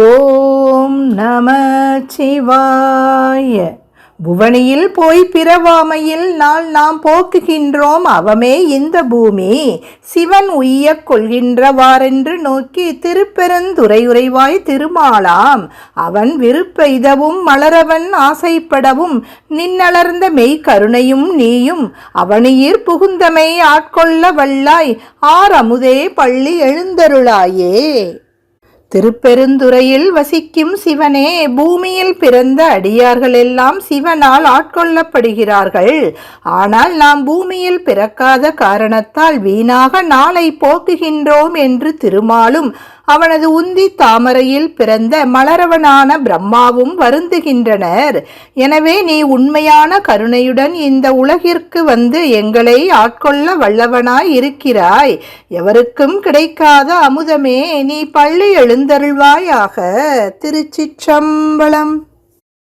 ஓம் நம சிவாய. புவனியில் போய் பிறவாமையில் நாள் நாம் போக்குகின்றோம் அவமே இந்த பூமி. சிவன் உய்ய கொள்கின்றவாறென்று நோக்கி திருப்பெருந்துறையுறைவாய் திருமாலாம். அவன் விருப்ப இதவும் மலரவன் ஆசைப்படவும் நின்னலர்ந்த மெய் கருணையும் நீயும் அவனியிற் புகுந்தமை ஆட்கொள்ள வல்லாய் ஆரமுதே பள்ளி எழுந்தருளாயே. திருப்பெருந்துறையில் வசிக்கும் சிவனே, பூமியில் பிறந்த அடியார்கள் எல்லாம் சிவனால் ஆட்கொள்ளப்படுகிறார்கள். ஆனால் நாம் பூமியில் பிறக்காத காரணத்தால் வீணாக நாளை போக்குகின்றோம் என்று திருமாலும் அவனது உந்தி தாமரையில் பிறந்த மலரவனான பிரம்மாவும் வருந்துகின்றனர். எனவே நீ உண்மையான கருணையுடன் இந்த உலகிற்கு வந்து எங்களை ஆட்கொள்ள வல்லவனாய் இருக்கிறாய். எவருக்கும் கிடைக்காத அமுதமே, நீ பள்ளி எழுந்தருள்வாயாக. திருச்சிற்றம்பலம்.